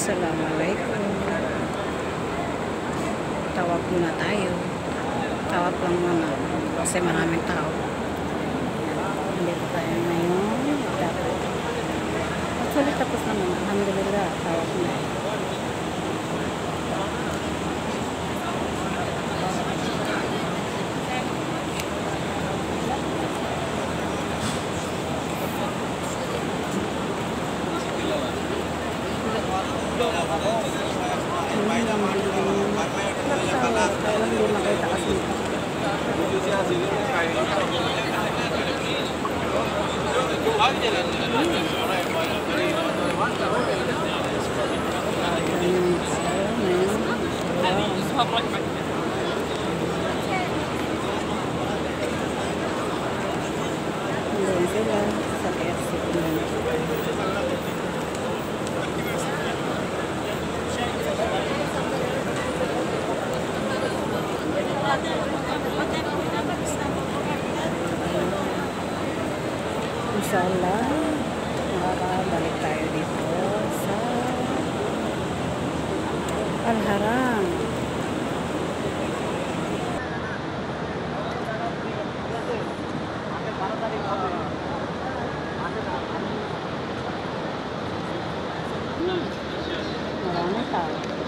Assalamualaikum. Tawag muna tayo. Tawag lang muna. Kasi maraming tao. Dito tayo ngayon. Actually, tapos naman. Alhamdulillah. Tawag na. Kailang hindi makita kasi hindi sila sa KFC. Inshallah, makakabalik tayo dito sa Al-Haram. Marami tao.